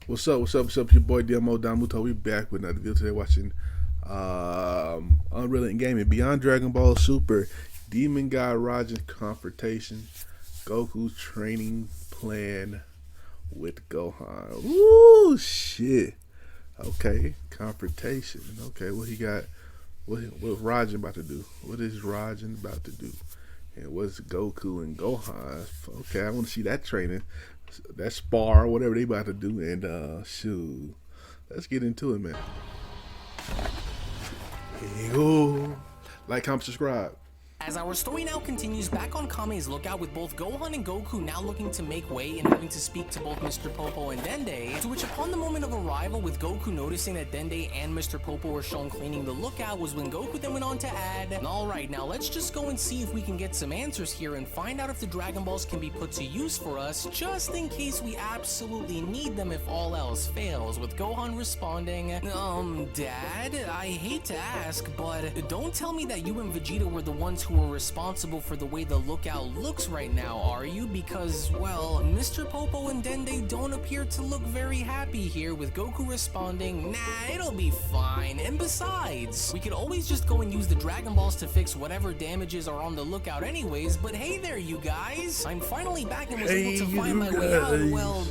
What's up? What's up? What's up? Your boy Demo Damuto. We back with another video today. Watching UnrealEntGaming Beyond Dragon Ball Super Demon God Raijin Confrontation Goku's training plan with Gohan. Woo shit. Okay, confrontation. Okay, what he got? What Raijin about to do? What is Raijin about to do? And what's Goku and Gohan? Okay, I want to see that training, that spar, whatever they about to do. And shoot, let's get into it, man. Here you go. Like, comment, subscribe. As our story now continues back on Kame's lookout, with both Gohan and Goku now looking to make way and having to speak to both Mr. Popo and Dende, to which upon the moment of arrival, with Goku noticing that Dende and Mr. Popo were shown cleaning the lookout, was when Goku then went on to add, alright, now let's just go and see if we can get some answers here and find out if the Dragon Balls can be put to use for us, just in case we absolutely need them if all else fails, with Gohan responding, Dad, I hate to ask, but don't tell me that you and Vegeta were the ones who were responsible for the way the lookout looks right now, are you? Because, well, Mr. Popo and Dende don't appear to look very happy here, with Goku responding, nah, it'll be fine, and besides, we could always just go and use the Dragon Balls to fix whatever damages are on the lookout anyways, but hey there, you guys! I'm finally back and was able to find my way out, well,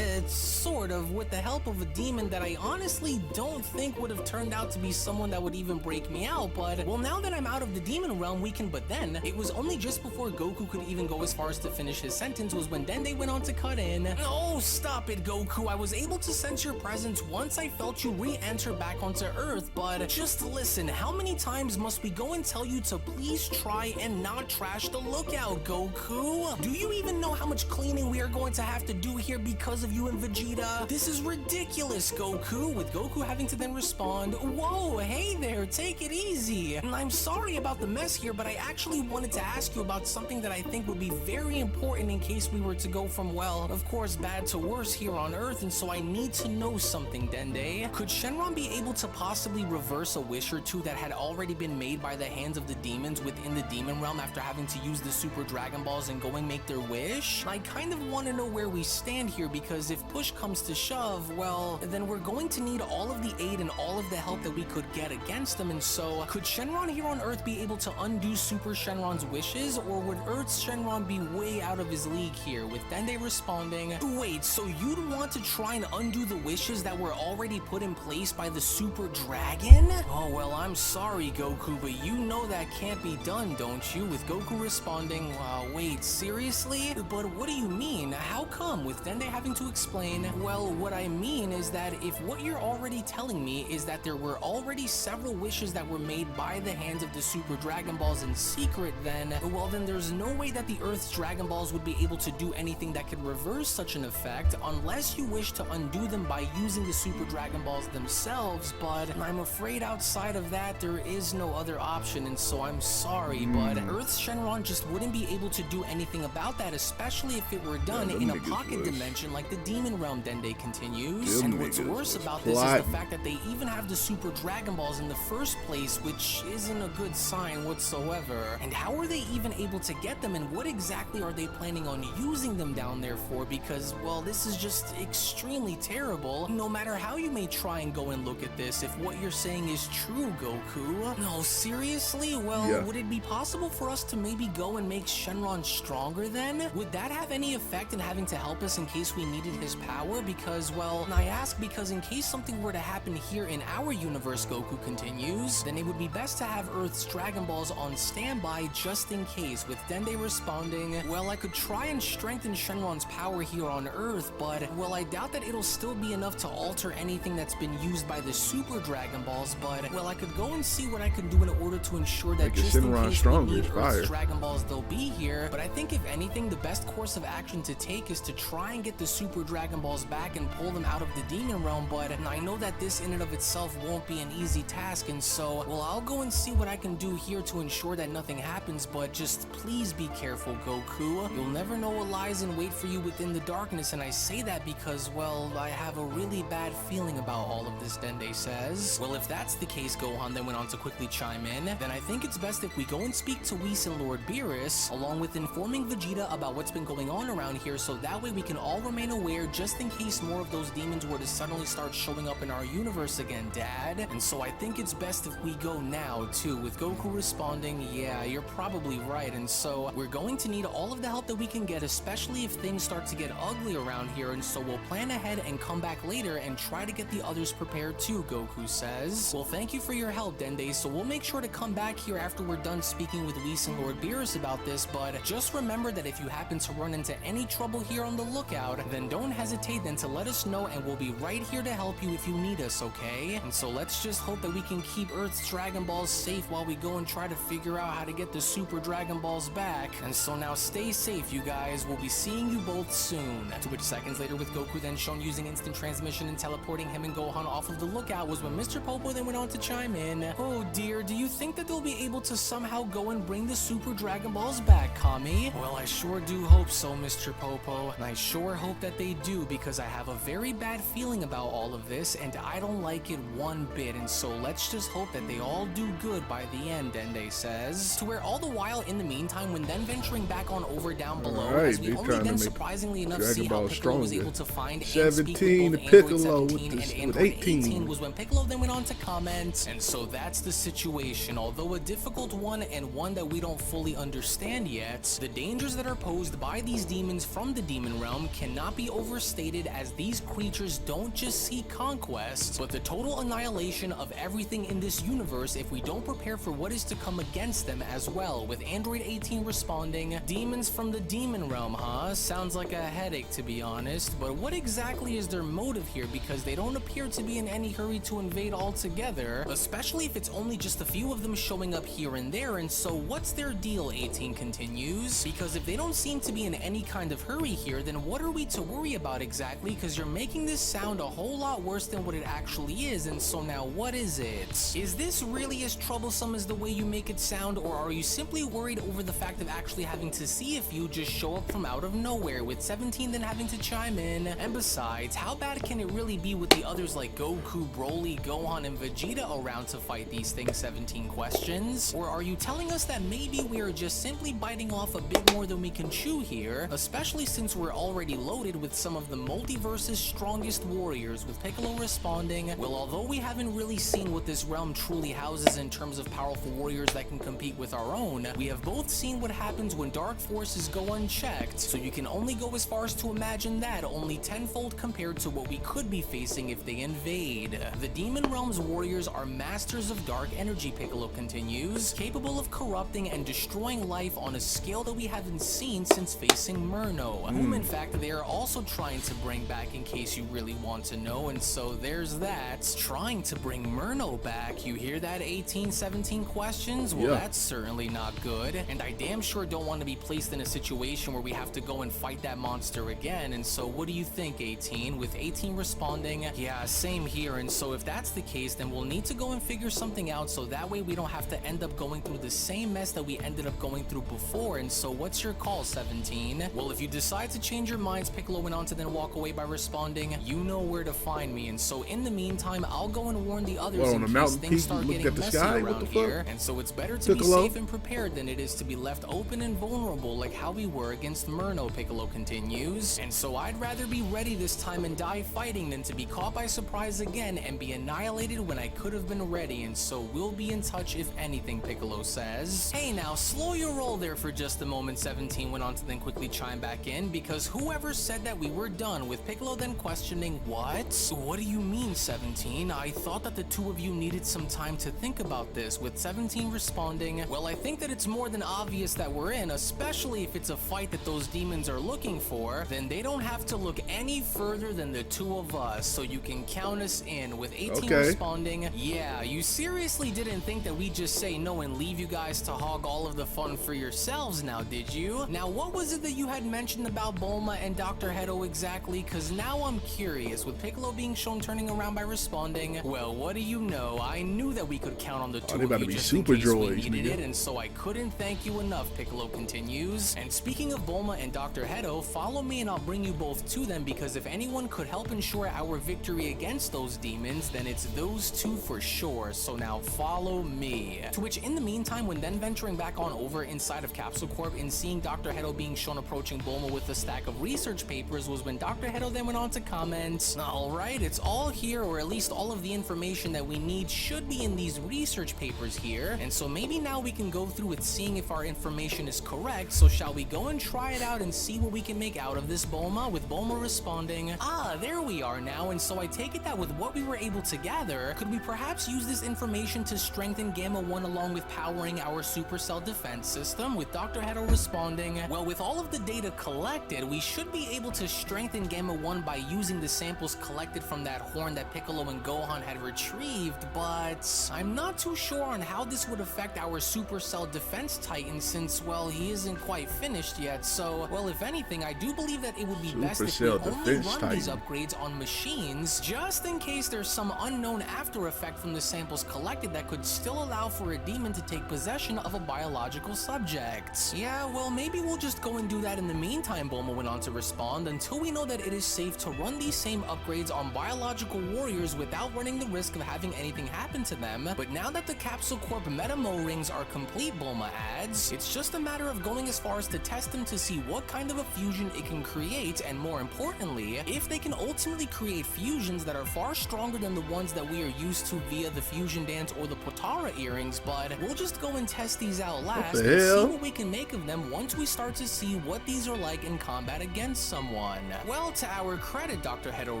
sort of, with the help of a demon that I honestly don't think would have turned out to be someone that would even break me out, but, well, now that I'm out of the demon realm, we can, but then, it was only just before Goku could even go as far as to finish his sentence was when Dende went on to cut in, oh, stop it, Goku, I was able to sense your presence once I felt you re-enter back onto Earth, but just listen, how many times must we go and tell you to please try and not trash the lookout, Goku? Do you even know how much cleaning we are going to have to do here because of you and Vegeta? This is ridiculous, Goku, with Goku having to then respond, whoa, hey there, take it easy. I'm sorry about the mess here, but I actually wanted to ask you about something that I think would be very important in case we were to go from, well, of course, bad to worse here on Earth, and so I need to know something, Dende. Could Shenron be able to possibly reverse a wish or two that had already been made by the hands of the demons within the demon realm after having to use the Super Dragon Balls and go and make their wish? I kind of want to know where we stand here, because if push comes to shove, well, then we're going to need all of the aid and all of the help that we could get against them, and so could Shenron here on Earth be able to undo Super Shenron's wishes, or would Earth's Shenron be way out of his league here, with Dende responding, wait, so you'd want to try and undo the wishes that were already put in place by the Super Dragon? Oh, well, I'm sorry, Goku, but you know that can't be done, don't you? With Goku responding, wait, seriously? But what do you mean? How come? With Dende having to explain, well, what I mean is that if what you're already telling me is that there were already several wishes that were made by the hands of the Super Dragon Balls in secret, then, well, then there's no way that the Earth's Dragon Balls would be able to do anything that could reverse such an effect unless you wish to undo them by using the Super Dragon Balls themselves, but I'm afraid outside of that there is no other option, and so I'm sorry, but Earth's Shenron just wouldn't be able to do anything about that, especially if it were done in a pocket dimension like the Demon Realm, Dende continues. And what's worse about this is the fact that they even have the Super Dragon Balls in the first place, which isn't a good sign whatsoever. And how are they even able to get them, and what exactly are they planning on using them down there for? Because, well, this is just extremely terrible. No matter how you may try and go and look at this, if what you're saying is true, Goku. No, seriously? Well, would it be possible for us to maybe go and make Shenron stronger then? Would that have any effect in having to help us in case we needed his power? Because, well, I ask because in case something were to happen here in our universe, Goku continues, then it would be best to have Earth's Dragon Balls on standby just in case, with Dende responding, well, I could try and strengthen Shenron's power here on Earth, but, well, I doubt that it'll still be enough to alter anything that's been used by the Super Dragon Balls, but, well, I could go and see what I could do in order to ensure that just in case we need Earth's Dragon Balls, they'll be here. But I think if anything, the best course of action to take is to try and get the Super Dragon Balls back and pull them out of the Demon Realm, but I know that this in and of itself won't be an easy task, and so, well, I'll go and see what I can do here to ensure that nothing nothing happens, but just please be careful, Goku. You'll never know what lies in wait for you within the darkness, and I say that because, well, I have a really bad feeling about all of this, Dende says. Well, if that's the case, Gohan then went on to quickly chime in, then I think it's best if we go and speak to Whis and Lord Beerus, along with informing Vegeta about what's been going on around here, so that way we can all remain aware just in case more of those demons were to suddenly start showing up in our universe again, Dad. And so I think it's best if we go now, too, with Goku responding, yeah, you're probably right, and so we're going to need all of the help that we can get, especially if things start to get ugly around here, and so we'll plan ahead and come back later and try to get the others prepared too, Goku says. Well, thank you for your help, Dende, so we'll make sure to come back here after we're done speaking with Whis and Lord Beerus about this, but just remember that if you happen to run into any trouble here on the lookout, then don't hesitate then to let us know, and we'll be right here to help you if you need us, okay? And so let's just hope that we can keep Earth's Dragon Balls safe while we go and try to figure out how to get the Super Dragon Balls back. And so now stay safe, you guys. We'll be seeing you both soon. To which seconds later, with Goku then shown using instant transmission and teleporting him and Gohan off of the lookout, was when Mr. Popo then went on to chime in. Oh dear, do you think that they'll be able to somehow go and bring the Super Dragon Balls back, Kami? Well, I sure do hope so, Mr. Popo. And I sure hope that they do, because I have a very bad feeling about all of this, and I don't like it one bit, and so let's just hope that they all do good by the end, Dende says. To where all the while, in the meantime, when then venturing back on over down below, as we only then surprisingly enough see how Piccolo was able to find and speak with both Android 17 and Android 18 was when Piccolo then went on to comment, and so that's the situation. Although a difficult one and one that we don't fully understand yet, the dangers that are posed by these demons from the demon realm cannot be overstated, as these creatures don't just seek conquest, but the total annihilation of everything in this universe if we don't prepare for what is to come against them as well, with Android 18 responding, demons from the demon realm, huh? Sounds like a headache, to be honest, but what exactly is their motive here, because they don't appear to be in any hurry to invade altogether, especially if it's only just a few of them showing up here and there, and so what's their deal, 18 continues, because if they don't seem to be in any kind of hurry here, then what are we to worry about exactly, because you're making this sound a whole lot worse than what it actually is, and so now what is it? Is this really as troublesome as the way you make it sound, or are you simply worried over the fact of actually having to see a few just show up from out of nowhere, with 17 then having to chime in? And besides, how bad can it really be with the others like Goku, Broly, Gohan, and Vegeta around to fight these things, 17 questions? Or are you telling us that maybe we are just simply biting off a bit more than we can chew here, especially since we're already loaded with some of the multiverse's strongest warriors, with Piccolo responding, well, although we haven't really seen what this realm truly houses in terms of powerful warriors that can compete with our own, we have both seen what happens when dark forces go unchecked, so you can only go as far as to imagine that only tenfold compared to what we could be facing if they invade. The demon realm's warriors are masters of dark energy, Piccolo continues, capable of corrupting and destroying life on a scale that we haven't seen since facing Murno, whom in fact they are also trying to bring back, in case you really want to know, and so there's that. Trying to bring Murno back, you hear that, 18, 17 questions? Well, that's certainly not good, and I damn sure don't want to be placed in a situation where we have to go and fight that monster again, and so what do you think, 18? With 18 responding, yeah, same here, and so if that's the case, then we'll need to go and figure something out, so that way we don't have to end up going through the same mess that we ended up going through before. And so what's your call, 17? Well, if you decide to change your minds, Piccolo went on to then walk away by responding, you know where to find me, and so in the meantime, I'll go and warn the others in case things start getting messy around here, and so it's better to be safe and prepared than it is to be left open and vulnerable like how we were against Murno, Piccolo continues, and so I'd rather be ready this time and die fighting than to be caught by surprise again and be annihilated when I could have been ready, and so we'll be in touch if anything, Piccolo says. Hey now, slow your roll there for just a moment, 17 went on to then quickly chime back in, because whoever said that we were done, with Piccolo then questioning, what do you mean, 17? I thought that the two of you needed some time to think about this, with 17 responding, well, I think that it's more than obvious that we're in, especially if it's a fight that those demons are looking for, then they don't have to look any further than the two of us, so you can count us in, with 18 responding, yeah, you seriously didn't think that we'd just say no and leave you guys to hog all of the fun for yourselves now, did you? Now, what was it that you had mentioned about Bulma and Dr. Hedo exactly? Cause now I'm curious, with Piccolo being shown turning around by responding, well, what do you know? I knew that we could count on the two of you just in case we needed did, and so I couldn't thank you enough, Piccolo continues. And speaking of Bulma and Dr. Hedo, follow me and I'll bring you both to them, because if anyone could help ensure our victory against those demons, then it's those two for sure. So now follow me. To which, in the meantime, when then venturing back on over inside of Capsule Corp and seeing Dr. Hedo being shown approaching Bulma with a stack of research papers, was when Dr. Hedo then went on to comment, "Alright, it's all here, or at least all of the information that we need should be in these research papers here, and so maybe now we can go through with seeing if our information is correct, so shall we go and try it out and see what we can make out of this, Bulma?" With Bulma responding, "Ah, there we are now, and so I take it that with what we were able to gather, could we perhaps use this information to strengthen Gamma 1 along with powering our supercell defense system?" With Dr. Hedo responding, "Well, with all of the data collected, we should be able to strengthen Gamma 1 by using the samples collected from that horn that Piccolo and Gohan had retrieved, but I'm not too sure on how this would affect our supercell defense titan, since, well, he isn't quite finished yet, so, well, if anything, I do believe that it would be best if we only run these upgrades on machines, just in case there's some unknown after effect from the samples collected that could still allow for a demon to take possession of a biological subject." "Yeah, well, maybe we'll just go and do that in the meantime," Bulma went on to respond, "until we know that it is safe to run these same upgrades on biological warriors without running the risk of having anything happen to them. But now that the Capsule Corp Metamo rings are complete," Bulma adds, "it's just a matter of going as far as to test them to see what kind of a fusion it can create, and more importantly, if they can ultimately create fusions that are far stronger than the ones that we are used to via the fusion dance or the Potara earrings, but we'll just go and test these out last and see what we can make of them once we start to see what these are like in combat against someone." Well, to our credit, Dr. Hedo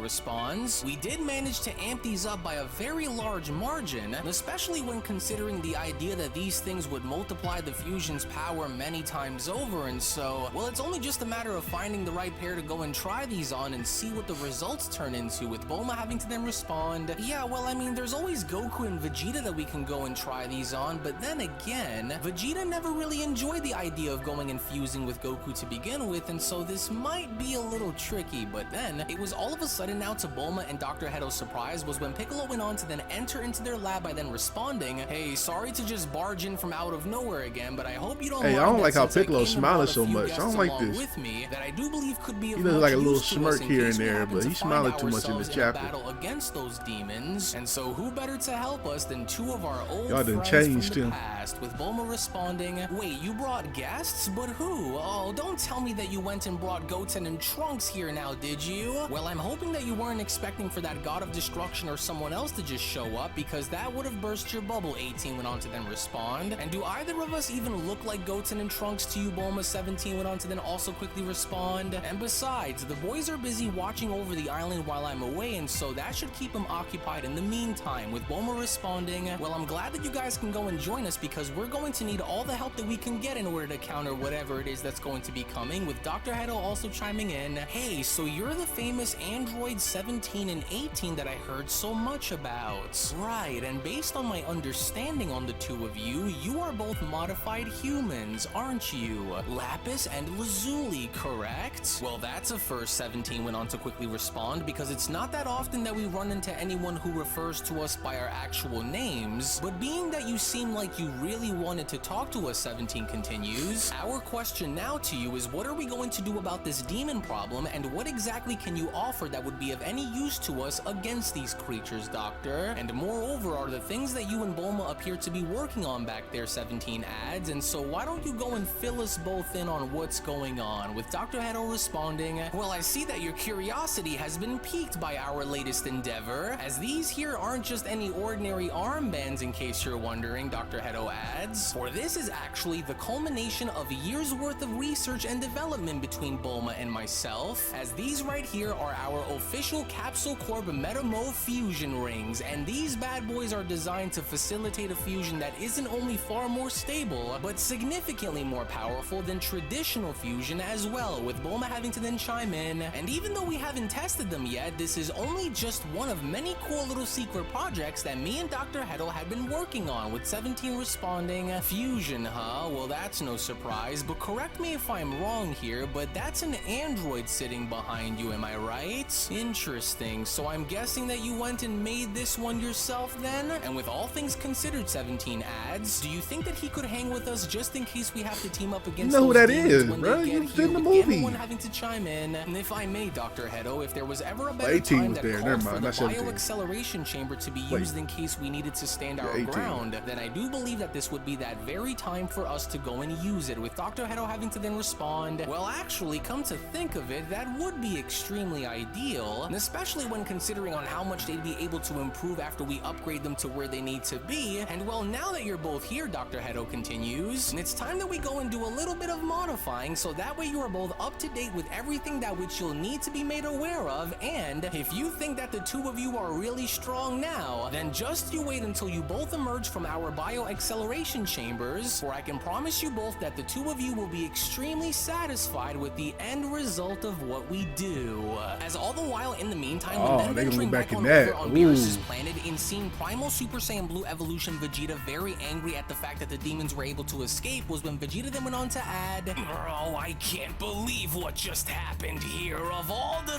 responds, "We did manage to amp these up by a very large margin, especially when considering the idea that these things would multiply the fusion's power many times over, and so, well, it's only just a matter of finding the right pair to go and try these on and see what the results turn into." With Bulma having to then respond, "Yeah, well, I mean, there's always Goku and Vegeta that we can go and try these on, but then again, Vegeta never really enjoyed the idea of going and fusing with Goku to begin with, and so this might be a little tricky." But then, it was all of a sudden now to Bulma and Dr. Hedo's surprise was when Piccolo went on to then enter into their lab by then responding, "Hey, sorry to just barge in from out of nowhere again, but I hope you don't mind I don't like how since I Piccolo's came smiling and so brought a few much. I don't guests like along this. with me that I do believe could be of He does much like a little use to us smirk in here case and we there, happen but to he's find smiling too much in ourselves this in a chapter. battle against those demons, and so who better to help us than two of our old Y'all done friends changed from the him. past?" With Bulma responding, "Wait, you brought guests? But who? Oh, don't tell me that you went and brought Goten and Trunks here now, did you? Well, I'm hoping that you weren't expecting for that God of Destruction or someone else to just show up, because that would have burst your bubble," 18 went on to then respond. "And do either of us even look like Goten and Trunks to you, Bulma?" 17 went on to then also quickly respond. "And besides, the boys are busy watching over the island while I'm away, and so that should keep them occupied in the meantime." With Bulma responding, "Well, I'm glad that you guys can go and join us, because we're going to need all the help that we can get in order to counter whatever it is that's going to be coming." With Dr. Hedo also chiming in, "Hey, so you're the famous android 17 and 18 that I heard so much about." "Right, and based on my understanding on the two of you, you are both modified humans, aren't you? Lapis and Lazuli, correct?" "Well, that's a first," 17 went on to quickly respond, "because it's not that often that we run into anyone who refers to us by our actual names, but being that you seem like you really wanted to talk to us," 17 continues, "our question now to you is, what are we going to do about this demon problem, and what exactly can you offer that would be of any use to us against these creatures, Doctor? And moreover, are the things that you and Bulma appear to be working on back there," 17 adds, "and so why don't you go and fill us both in on what's going on?" With Dr. Hedo responding, "Well, I see that your curiosity has been piqued by our latest endeavor, as these here aren't just any ordinary armbands, in case you're wondering," Dr. Hedo adds, "for this is actually the culmination of years worth of research and development between Bulma and myself, as these right here are our official Capsule Corp Metamo fusion rings, and these bad boys are designed to facilitate a fusion that isn't only far more stable, but significantly more powerful than traditional fusion as well." With Bulma having to then chime in, "And even though we haven't tested them yet, this is only just one of many cool little secret projects that me and Dr. Hedo had been working on." With 17 responding, "Fusion, huh? Well, that's no surprise, but correct me if I'm wrong here, but that's an android sitting behind you, am I right? Interesting, so I'm guessing that you went and made this one yourself then?" And with all things considered, 17 adds, do you think that he could hang with us just in case we have to team up against You know who those that demons is, when bro. they You get was here, in the with movie. everyone having to chime in? And if I may, Dr. Hedo, if there was ever a better 18 time was that there. called Never for mind. the Not 17. bioacceleration chamber to be Wait. used in case we needed to stand our 18. ground, then I do believe that this would be that very time for us to go and use it, with Dr. Hedo having to then respond, well, actually, come to think of it, that would be extremely ideal, and especially when considering on how much they'd be able to improve after we upgrade them to where they need to be. And well, now that you're both here, Dr. Hedo continues, and it's time that we go and do a little bit of modifying, so that way you are both up to date with everything that which you'll need to be made aware of. And if you think that the two of you are really strong now, then just you wait until you both emerge from our bioacceleration chambers, for I can promise you both that the two of you will be extremely satisfied with the end result of what we do. As all the while in the meantime, Oh, when then they gonna venturing go back back in on that. over on Ooh. Beerus's planet and seeing Primal Super Saiyan Blue Evolution Vegeta very angry at the fact that the demons were able to escape, was when Vegeta then went on to add, oh, I can't believe what just happened here. Of all the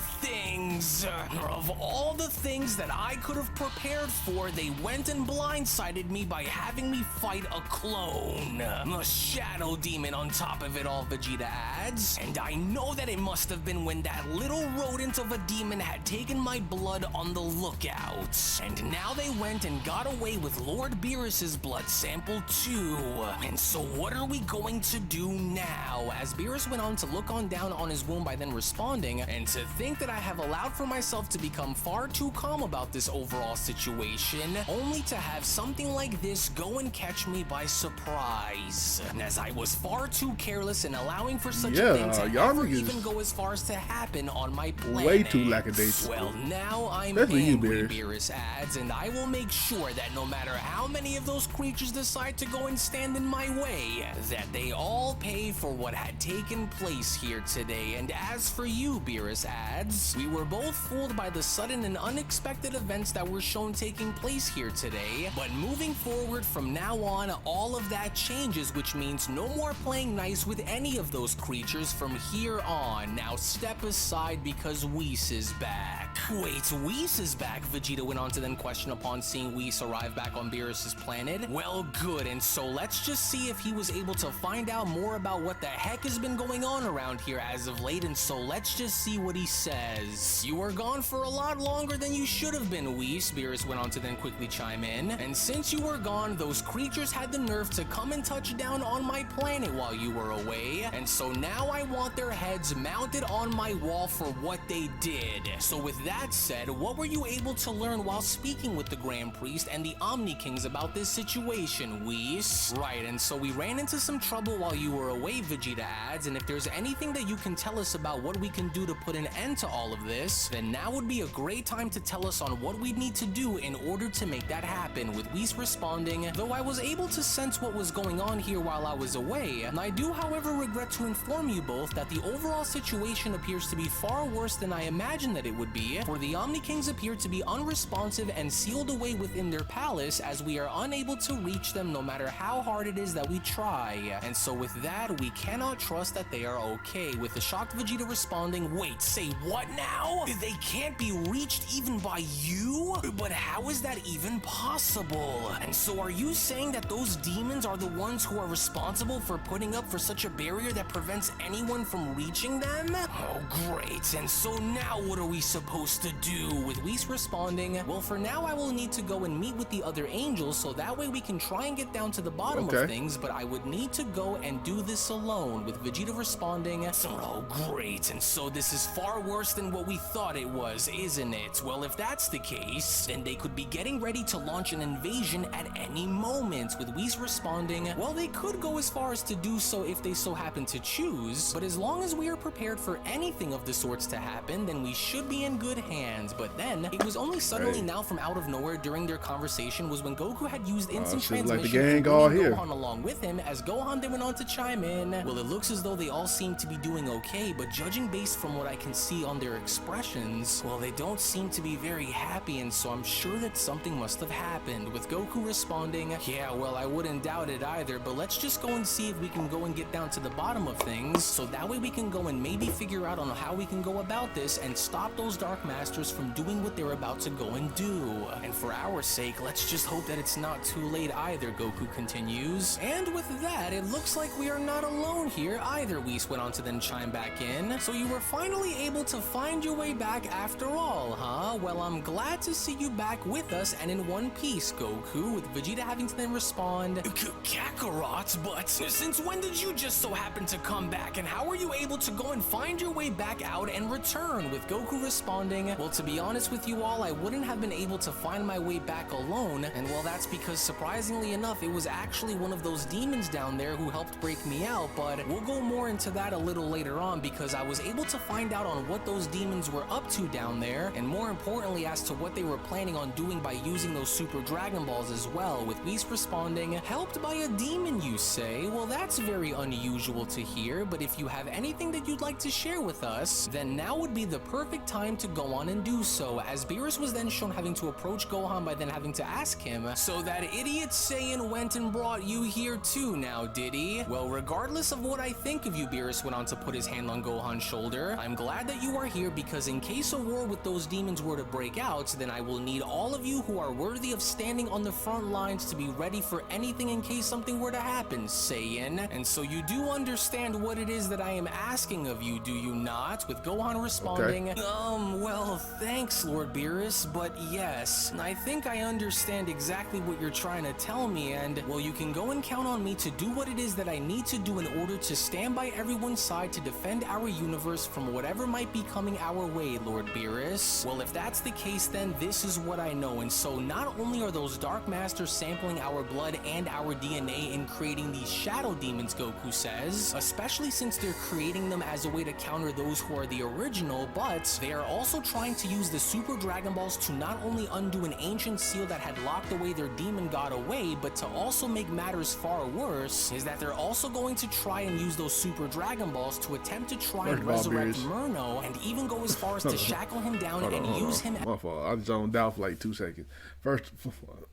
things that I could have prepared for, they went and blindsided me by having me fight a clone. A shadow demon on top of it all, Vegeta adds. And I know that it must have been when that little rodent of a demon had taken my blood on the lookout. And now they went and got away with Lord Beerus's blood sample too. And so what are we going to do now? As Beerus went on to look on down on his wound by then responding, and to think that I have allowed for myself to become far too calm about this overall situation, only to have something like this go and catch me by surprise. And as I was far too careless in allowing for such a thing to y'all ever niggas even go as far as to happen on my planet. way too lackadaisical. Well, now I'm Especially you, angry, Beerus. Beerus adds, and I will make sure that no matter how many of those creatures decide to go and stand in my way, that they all pay for what had taken place here today. And as for you, Beerus adds, we were both fooled by the sudden and unexpected events that were shown taking place here today, but moving forward from now on, all of that changes, which means no more playing nice with any of those creatures from here on. Now step aside because Whis is back. Wait, Whis is back? Vegeta went on to then question upon seeing Whis arrive back on Beerus's planet. Well, good, and so let's just see if he was able to find out more about what the heck has been going on around here as of late, and so let's just see what he says. You were gone for a lot longer than you should have been, Whis, Beerus went on to then quickly chime in. And since you were gone, those creatures had the nerve to come and touch down on my planet while you were away, and so now I want their heads mounted on my wall for what they did. So with that said, what were you able to learn while speaking with the Grand Priest and the Omni Kings about this situation, Whis? Right, and so we ran into some trouble while you were away, Vegeta adds, and if there's anything that you can tell us about what we can do to put an end to all of this, then now would be a great time to tell us on what we need to do in order to make that happen, with Whis responding, though I was able to sense what was going on here while I was away, and I do however regret to inform you both that the overall situation appears to be far worse than I imagined that it would be, for the Omni Kings appear to be unresponsive and sealed away within their palace, as we are unable to reach them no matter how hard it is that we try. And so with that, we cannot trust that they are okay, with the shocked Vegeta responding, wait, say what now? They can't be reached even by you? But how is that even possible? And so are you saying that those demons are the ones who are responsible for putting up for such a barrier that prevents anyone from reaching them? Oh great, and so now what are we supposed to do? With Whis responding, well, for now I will need to go and meet with the other angels, so that way we can try and get down to the bottom of things, but I would need to go and do this alone, with Vegeta responding, oh great, and so this is far worse than what we thought it was, isn't it? Well, if that's the case, then they could be getting ready to launch an invasion at any moment, with Whis responding, well, they could go as far as to do so if they so happen to choose, but as long as we are prepared for anything of the sorts to happen, then we should be in good hands. But then, it was only suddenly now from out of nowhere during their conversation was when Goku had used instant transmission like the gang and all bringing here. Gohan along with him, as Gohan then went on to chime in, well, it looks as though they all seem to be doing okay, but judging based from what I can see on their expressions, well, they don't seem to be very happy, and so I'm sure that something must have happened, with Goku responding, yeah, well, I wouldn't doubt it either, but let's just go and see if we can go and get down to the bottom of things, so that way we can go and maybe figure out on how we can go about this and stop those Dark Masters from doing what they're about to go and do. And for our sake, let's just hope that it's not too late either, Goku continues. And with that, it looks like we are not alone here either, Whis went on to then chime back in. So you were finally able to find your way back after all, huh? Well, I'm glad to see you back with us and in one piece, Goku, with Vegeta having to then respond, Kakarot, but since when did you just so happen to come back, and how were you able to go and find your way back out and return? With Goku responding, well, to be honest with you all, I wouldn't have been able to find my way back alone, and well, that's because surprisingly enough, it was actually one of those demons down there who helped break me out, but we'll go more into that a little later on because I was able to find out on what those demons were up to down there, and more importantly as to what they were planning on doing by using those Super Dragon Balls as well, with Whis responding, helped by a demon you say? Well, that's very unusual to hear, but if you have anything that you'd like to share with us, then now would be the perfect time to go on and do so, as Beerus was then shown having to approach Gohan by then having to ask him, so that idiot Saiyan went and brought you here too now, did he? Well, regardless of what I think of you, Beerus went on to put his hand on Gohan's shoulder, I'm glad that you are here because in case a war with those demons were to break out, then I will need all of you who are worthy of standing on the front lines to be ready for anything in case something were to happen, Saiyan. And so you do understand what it is that I am asking of you, do you not? With Gohan responding, well, thanks, Lord Beerus, but yes, I think I understand exactly what you're trying to tell me, and, well, you can go and count on me to do what it is that I need to do in order to stand by everyone's side to defend our universe from whatever might be coming our way, Lord Beerus. Well, if that's the case, then this is what I know, and so not only are those Dark Masters sampling our blood and our DNA in creating these shadow demons, Goku says, especially since they're creating them as a way to counter those who are the original, but they are also trying to use the Super Dragon Balls to not only undo an ancient seal that had locked away their demon god away, but to also make matters far worse, is that they're also going to try and use those Super Dragon Balls to attempt to try and resurrect Murno, and even go as far as to shackle him down and use him. My fault. I zoned out for like 2 seconds. First,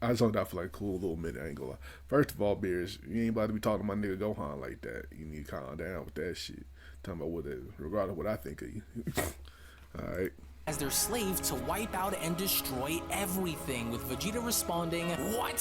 I zoned out for like a cool little minute. I ain't gonna lie. First of all, Beerus, you ain't about to be talking to my nigga Gohan like that. You need to calm down with that shit. Talking about what it, regardless of what I think of you. All right. As their slave to wipe out and destroy everything, with Vegeta responding, what?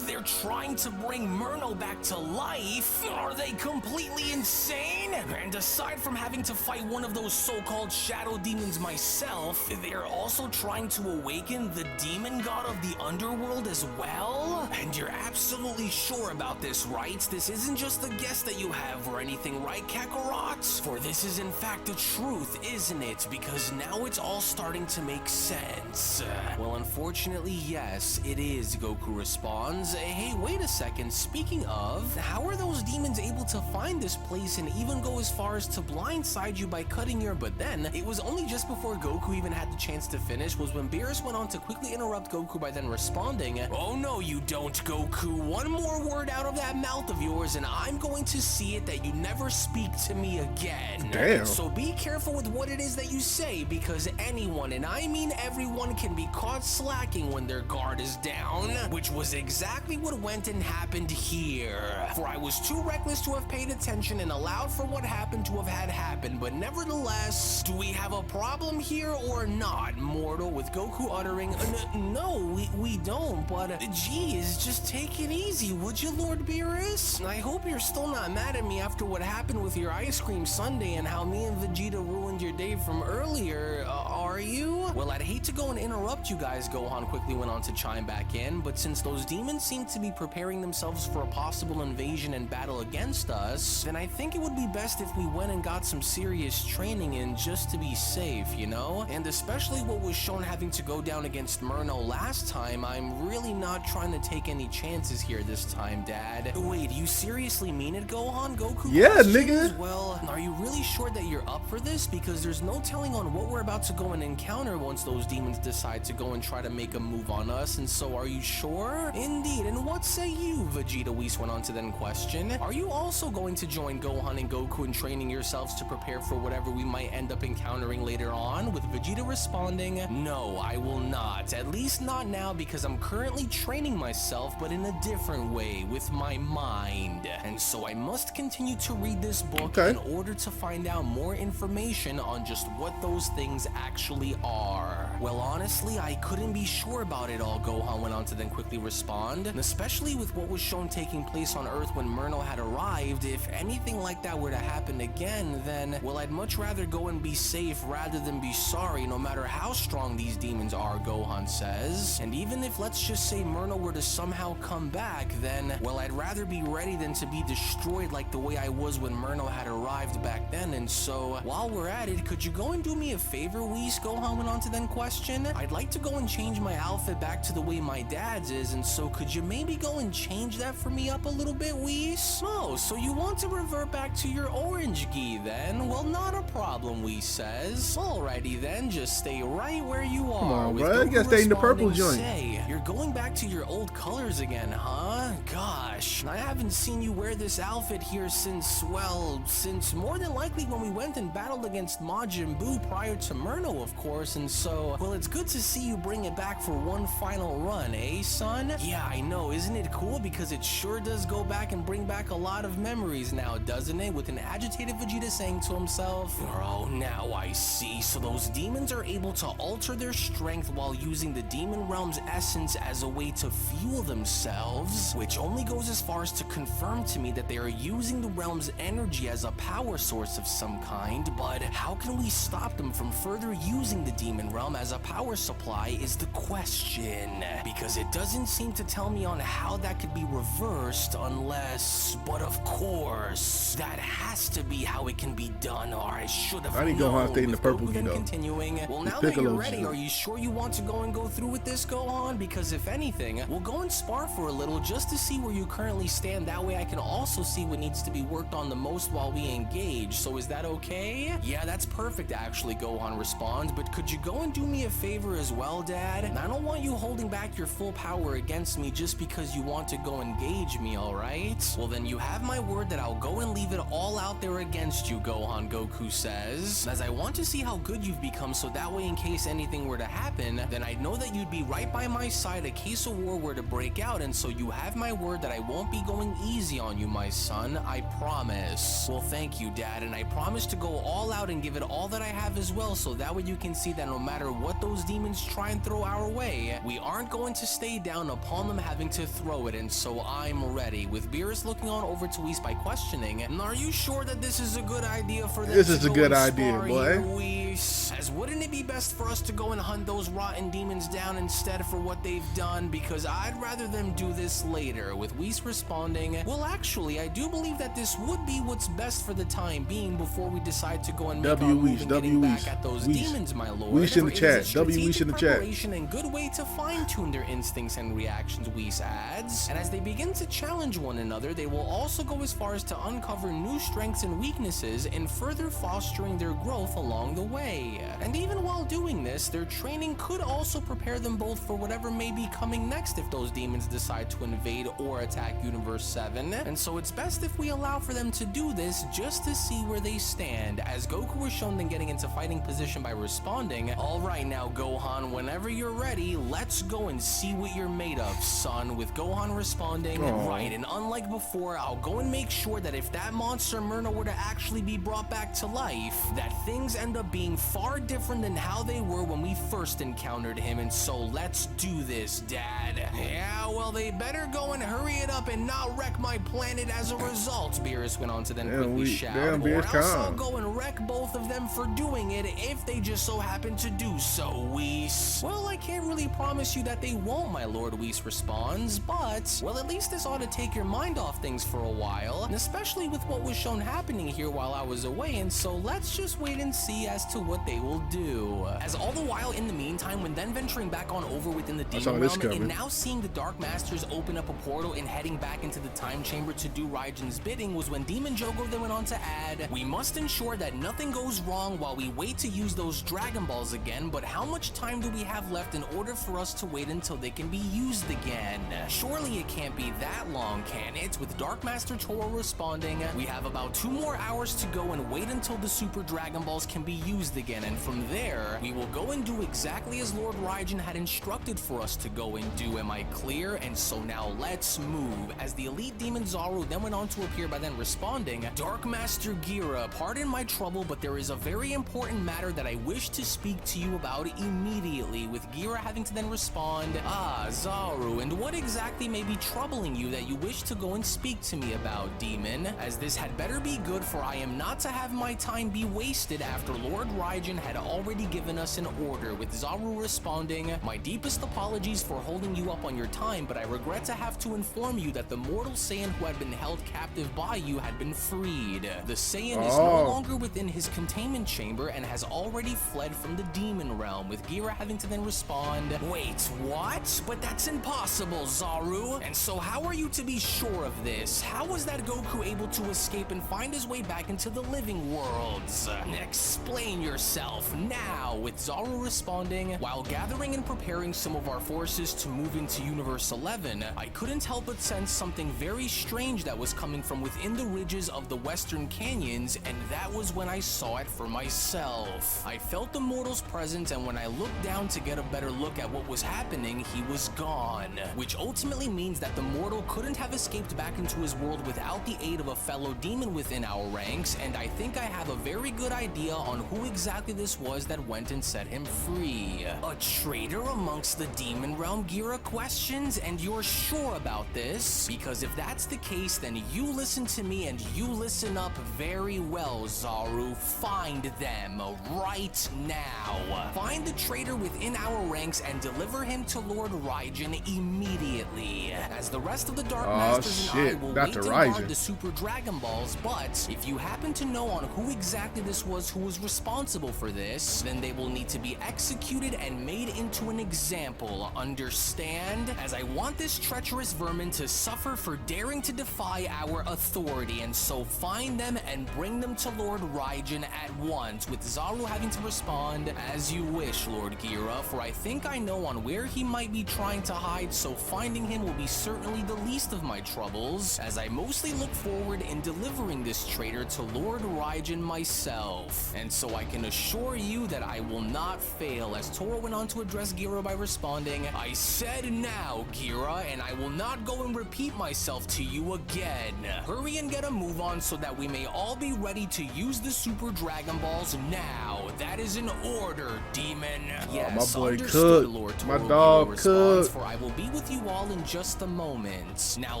They're trying to bring Murno back to life? Are they completely insane? And aside from having to fight one of those so-called shadow demons myself, they're also trying to awaken the demon god of the underworld as well? And you're absolutely sure about this, right? This isn't just a guess that you have or anything, right, Kakarot? For this is in fact the truth, isn't it? Because now it's all starting to make sense. Well, unfortunately, yes, it is, Goku responds. Hey, wait a second, speaking of, how are those demons able to find this place and even go as far as to blindside you by cutting your... But then, it was only just before Goku even had the chance to finish was when Beerus went on to quickly interrupt Goku by then responding, oh no you don't, Goku, one more word out of that mouth of yours and I'm going to see it that you never speak to me again. Damn. So be careful with what it is that you say, because anyone, and I mean everyone, can be caught slacking when their guard is down, which was exactly what went and happened here. For I was too reckless to have paid attention and allowed for what happened to have had happen, but nevertheless, do we have a problem here or not, mortal? With Goku uttering, no, we don't, but geez, just take it easy, would you, Lord Beerus? I hope you're still not mad at me after what happened with your ice cream sundae and how me and Vegeta ruined your day from earlier, are you? Well, I'd hate to go and interrupt you guys, Gohan quickly went on to chime back in, but since those demons seem to be preparing themselves for a possible invasion and battle against us, then I think it would be best if we went and got some serious training in just to be safe, you know? And especially what was shown having to go down against Murno last time, I'm really not trying to take any chances here this time, Dad. Wait, you seriously mean it, Gohan? Goku? Yeah, questions? nigga. Well, are you really sure that you're up for this? Because there's no telling on what we're about to go and encounter once those demons decide to go and try to make a move on us, and so are you sure? Indeed, and what say you, Vegeta Whis went on to then question. Are you also going to join Gohan and Goku in training yourselves to prepare for whatever we might end up encountering later on? With Vegeta responding, no, I will not. At least not now, because I'm currently training myself, but in a different way, with my mind. And so I must continue to read this book in order to find out more information on just what those things actually are. Well, honestly, I couldn't be sure about it all, Gohan went on to then quickly respond. And especially with what was shown taking place on Earth when Myrno had arrived, if anything like that were to happen again, then, well, I'd much rather go and be safe rather than be sorry, no matter how strong these demons are, Gohan says. And even if, let's just say, Myrno were to somehow come back, then, well, I'd rather be ready than to be destroyed like the way I was when Myrno had arrived back then. And so, while we're at it, could you go and do me a favor, Whis? Gohan went on to then question. I'd like to go and change my outfit back to the way my dad's is, and so could you maybe go and change that for me up a little bit, Whis? Oh, so you want to revert back to your orange gi then? Well, not a problem, Whis says. Alrighty then, just stay right where you are. Come on, with bro. You Goku gotta stay in the purple responding, joint. Say, you're going back to your old colors again, huh? Gosh, I haven't seen you wear this outfit here since, well, since more than likely when we went and battled against Majin Buu prior to Myrno, of course, and so, well, it's good to see you bring it back for one final run, eh, son? Yeah, I know, isn't it cool? Because it sure does go back and bring back a lot of memories now, doesn't it? With an agitated Vegeta saying to himself, oh, now I see. So those demons are able to alter their strength while using the demon realm's essence as a way to fuel themselves, which only goes as far as to confirm to me that they are using the realm's energy as a power source of some kind. But how can we stop them from further using the demon realm as a power supply is the question, because it doesn't seem to tell me on how that could be reversed unless, but of course, that has to be how it can be done, or I should have I need Gohan to stay in the purple, then you know. continuing, well, now that you're ready, are you sure you want to go and go through with this, Gohan? Because if anything, we'll go and spar for a little just to see where you currently stand. That way I can also see what needs to be worked on the most while we engage. So is that okay? Yeah, that's perfect actually, Gohan responds, but could you go and do me a favor as well, Dad? And I don't want you holding back your full power against me just because you want to go engage me, alright? Well then you have my word that I'll go and leave it all out there against you, Gohan, Goku says. As I want to see how good you've become, so that way in case anything were to happen, then I'd know that you'd be right by my side in case a war were to break out, and so you have my word that I won't be going easy on you, my son. I promise. Well, thank you, Dad, and I promise to go all out and give it all that I have as well, so that way you can see that no matter what those demons try and throw our way, we aren't going to stay down upon them having to throw it, and so I'm ready. With Beerus looking on over to Whis by questioning, and are you sure that this is a good idea for them This to is a go good and idea, spar boy. here, Whis? As wouldn't it be best for us to go and hunt those rotten demons down instead for what they've done? Because I'd rather them do this later. With Whis responding, well, actually, I do believe that this would be what's best for the time being before we decide to go and make our move and getting back at those demons, my lord. Whis in the For it is a chat. Whis in the chat. preparation and good way to fine-tune their instincts and reactions, Whis adds. And as they begin to challenge one another, they will also go as far as to uncover new strengths and weaknesses and further fostering their growth along the way. And even while doing this, their training could also prepare them both for whatever may be coming next if those demons decide to invade or attack Universe 7. And so it's best if we allow for them to do this just to see where they stand, as Goku was shown then getting into fighting position by responding, alright now Gohan, whenever you're ready, let's go and see what you're made of, son. With Gohan responding, right, and unlike before, I'll go and make sure that if that monster Myrna were to actually be brought back to life, that things end up being far different than how they were when we first encountered him, and so let's do this, Dad. Yeah, well, they better go and hurry it up and not wreck my planet as a result, Beerus went on to then quickly shout, or else I'll go and wreck both of them for doing it if they just so happen to do so, Whis. Well, I can't really promise you that they won't, my lord, Whis responds, but, well, at least this ought to take your mind off things for a while, and especially with what was shown happening here while I was away, and so let's just wait and see as to what they will do. As all the while, in the meantime, when then venturing back on over within the demon realm, and now seeing the Dark Masters open up a portal and heading back into the time chamber to do Raijin's bidding, was when Demon Jogo then went on to add, we must ensure that nothing goes wrong while we wait to use those Dragon Balls again, but how much time do we have left in order for us to wait until they can be used again? Surely it can't be that long, can it? With Dark Master Toro responding, we have about 2 more hours to go and wait until the Super Dragon Balls can be used confused again, and from there, we will go and do exactly as Lord Raijin had instructed for us to go and do. Am I clear? And so now let's move. As the elite demon Zaru then went on to appear by then responding, Dark Master Gira, pardon my trouble, but there is a very important matter that I wish to speak to you about immediately, with Gira having to then respond, ah, Zaru, and what exactly may be troubling you that you wish to go and speak to me about, demon? As this had better be good, for I am not to have my time be wasted after Lord Raijin had already given us an order, with Zaru responding, my deepest apologies for holding you up on your time, but I regret to have to inform you that the mortal Saiyan who had been held captive by you had been freed. The Saiyan is no longer within his containment chamber and has already fled from the demon realm, with Gira having to then respond, wait, what? But that's impossible, Zaru. And so how are you to be sure of this? How was that Goku able to escape and find his way back into the living worlds? Explain yourself now, with Zaru responding, while gathering and preparing some of our forces to move into Universe 11, I couldn't help but sense something very strange that was coming from within the ridges of the Western Canyons, and that was when I saw it for myself. I felt the mortal's presence, and when I looked down to get a better look at what was happening, he was gone, which ultimately means that the mortal couldn't have escaped back into his world without the aid of a fellow demon within our ranks, and I think I have a very good idea on who exactly this was that went and set him free. A traitor amongst the demon realm, Gira questions, and you're sure about this? Because if that's the case, then you listen to me and you listen up very well, Zaru. Find them right now. Find the traitor within our ranks and deliver him to Lord Raijin immediately. As the rest of the Dark Masters and I will wait to guard the Super Dragon Balls, but if you happen to know on who exactly this was who was responsible for this, then they will need to be executed and made into an example, understand? As I want this treacherous vermin to suffer for daring to defy our authority, and so find them and bring them to Lord Raijin at once, with Zaru having to respond, as you wish, Lord Gira, for I think I know on where he might be trying to hide, so finding him will be certainly the least of my troubles, as I mostly look forward in delivering this traitor to Lord Raijin myself. And so I can assure you that I will not fail, as Toro went on to address Gira by responding, I said now, Gira, and I will not go and repeat myself to you again. Hurry and get a move on so that we may all be ready to use the Super Dragon Balls now. That is an order, demon. Yes, my boy understood, Lord Toro. My dog Cook. For I will be with you all in just a moment. Now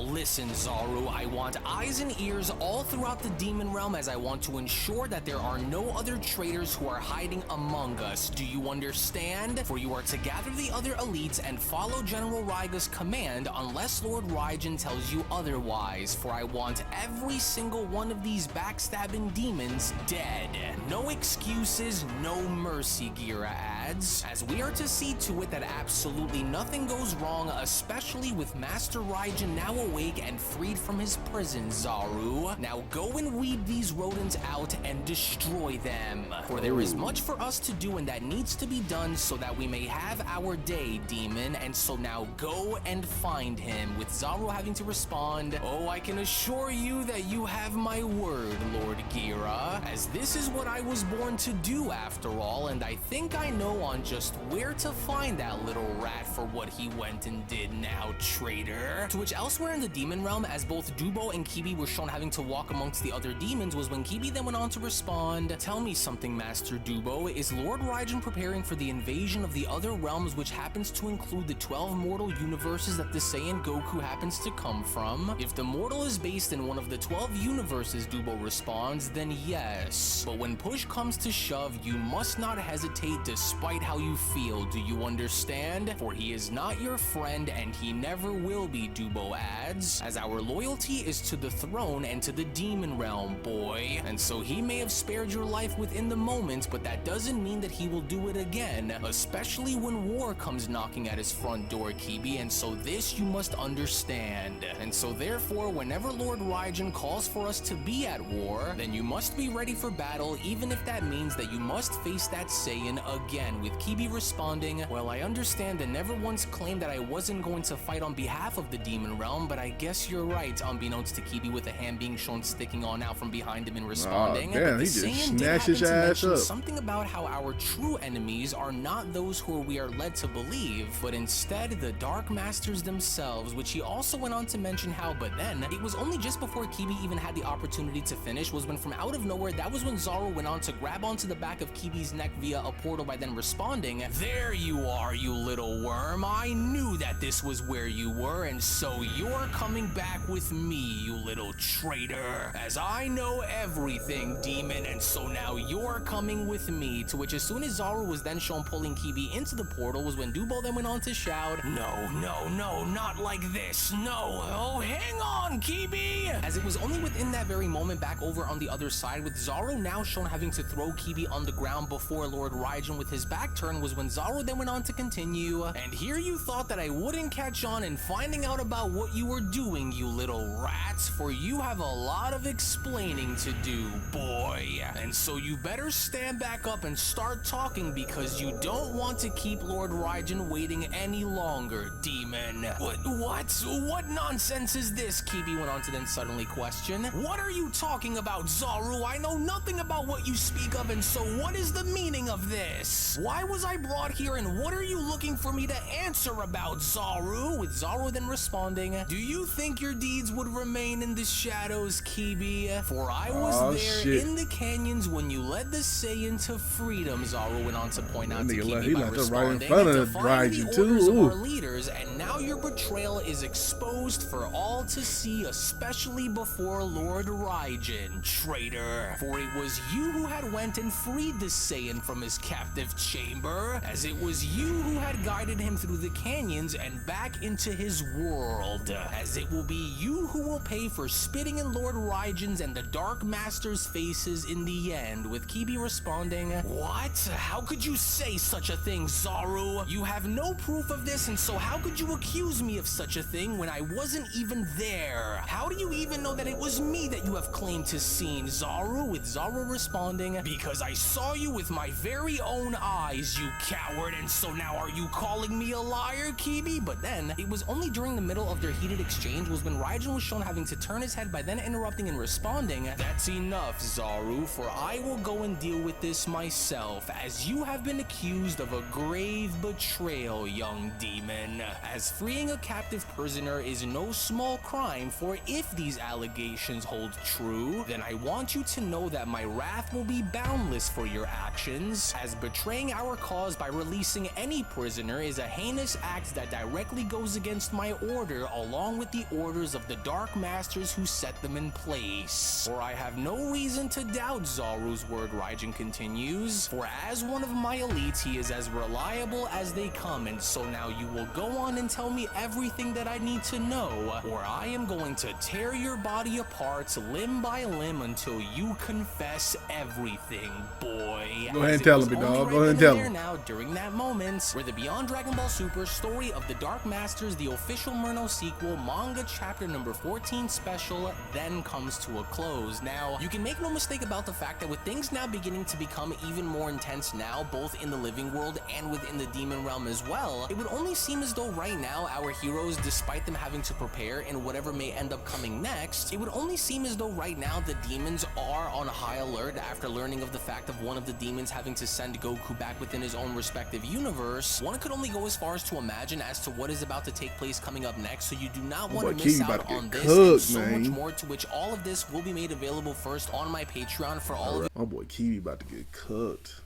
listen, Zaru, I want eyes and ears all throughout the demon realm, as I want to ensure that there are no other traitors who are hiding among us. Do you understand? For you are to gather the other elites and follow General Raiga's command unless Lord Raijin tells you otherwise, for I want every single one of these backstabbing demons dead. No excuses, no mercy, Gira adds, as we are to see to it that absolutely nothing goes wrong, especially with Master Raijin now awake and freed from his prison, Zaru. Now go and weed these rodents out and destroy them, for there is much for us to do and that needs to be done so that we may have our day, demon, and so now go and find him, with Zaru having to respond, oh, I can assure you that you have my word, Lord Gira, as this is what I was born to do after all, and I think I know on just where to find that little rat for what he went and did now, traitor. To which elsewhere in the demon realm, as both Dubo and Kebi were shown having to walk amongst the other demons, was when Kebi then went on to respond, tell me something, Master Dubo, is Lord Raijin preparing for the invasion of the other realms, which happens to include the 12 mortal universes that the Saiyan Goku happens to come from? If the mortal is based in one of the 12 universes, Dubo responds, then yes. But when push comes to shove, you must not hesitate despite how you feel, do you understand? For he is not your friend and he never will be, Dubo adds, as our loyalty is to the throne and to the demon realm, boy. And so he may have spared your life within the moment, but that doesn't mean that he will do it again, especially when war comes knocking at his front door, Kebi, and so this you must understand. And so therefore, whenever Lord Raijin calls for us to be at war, then you must be ready for battle, even if that means that you must face that Saiyan again, with Kebi responding, well, I understand and never once claimed that I wasn't going to fight on behalf of the demon realm, but I guess you're right, unbeknownst to Kebi, with a hand being shown sticking on out from behind him and responding. Damn, he just snatched his ass mentioned up. something about how our true enemies are not those who we are led to believe, but instead the Dark Masters themselves, which he also went on to mention how, but then, it was only just before Kebi even had the opportunity to finish was when from out of nowhere, that was when Zoro went on to grab onto the back of Kebi's neck via a portal by then responding, "There you are, you little worm. I knew that this was where you were, and so you're coming back with me, you little traitor. As I know everything, demon, and so now you're coming with me." To which as soon as Zoro was then shown pulling Kebi into the portal was when Dubo then went on to shout, "No, no, no, not like this, no, oh, hang on, Kebi!" As it was only within that very moment back over on the other side, with Zoro now shown having to throw Kebi on the ground before Lord Raijin with his back turned, was when Zoro then went on to continue, "And here you thought that I wouldn't catch on in finding out about what you were doing, you little rats, for you have a lot of explaining to do, boy. And so you better stand back up and start talking, because you don't want to keep Lord Raijin waiting any longer, demon." What nonsense is this?" Kebi went on to then suddenly question. "What are you talking about, Zoro? I know nothing about what you speak of, and so what is the meaning of this? Why was I brought here, and what are you looking for me to answer about, Zoro?" With Zoro then responding, "Do you think your deeds would remain in the shadows, Kebi? For I was there in the canyons when you led the Saiyan to freedom." Zoro went on to point out to Kebi by responding, "Defying the orders of our leaders, and now your betrayal is exposed for all to see, especially before Lord Raijin, traitor. For it was you who had went and freed the Saiyan from his captive chamber, as it was you who had guided him through the canyons and back into his world, as it will be you who will pay for spitting in Lord Raijin's and the Dark Master's faces in the end." With Kebi responding, "What? How could you say such a thing, Zoro? You have no proof of this, and so how could you accuse me of such a thing when I wasn't even there? How do you even know that it was me that you have claimed to seen, Zoro?" With Zoro responding, "Because I saw you with my very own eyes, you coward, and so now are you calling me a liar, Kebi?" But then, it was only during the middle of their heated exchange was when Raijin was shown having to turn his head by then interrupting and responding, "That's enough, Zoro, for I will go and deal with this myself, as you have been accused of a grave betrayal, young demon. As freeing a captive prisoner is no small crime, for if these allegations hold true, then I want you to know that my wrath will be boundless for your actions, as betraying our cause by releasing any prisoner is a heinous act that directly goes against my order, along with the orders of the Dark Masters who set them in place. For I have no reason to doubt Zoro's word," Raijin continues, "for as one of my elites, he is as reliable as they come, and so now you will go on and tell me everything that I need to know, or I am going to tear your body apart limb by limb until you confess everything, boy." Go ahead and tell him, big dog. Go ahead and tell him. Now, during that moment, where the Beyond Dragon Ball Super Story of the Dark Masters, the official Murno sequel, manga chapter number 14 special, then comes to a close. Now, you can make no mistake about the fact that with things now beginning to become even more intense now, both in the living world and within the demon realm as well, it would only seem as though right now our heroes, despite them having to prepare in whatever may end up coming next, it would only seem as though right now the demons are on high alert after learning of the fact of one of the demons having to send Goku back within his own respective universe. One could only go as far as to imagine as to what is about to take place coming up next, so you do not want to miss out on this and so much more, to which all of this will be made available first on my Patreon for all of you. My boy Kebi about to get cooked.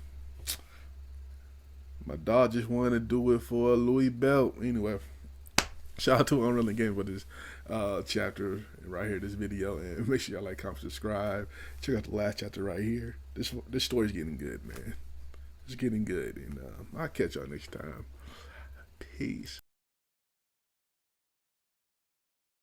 My dog just wanted to do it for a Louis belt. Anyway, shout out to UnrealEntGaming for this chapter right here, this video, and make sure y'all like, comment, subscribe. Check out the last chapter right here. This story's getting good, man. It's getting good, and I'll catch y'all next time. Peace.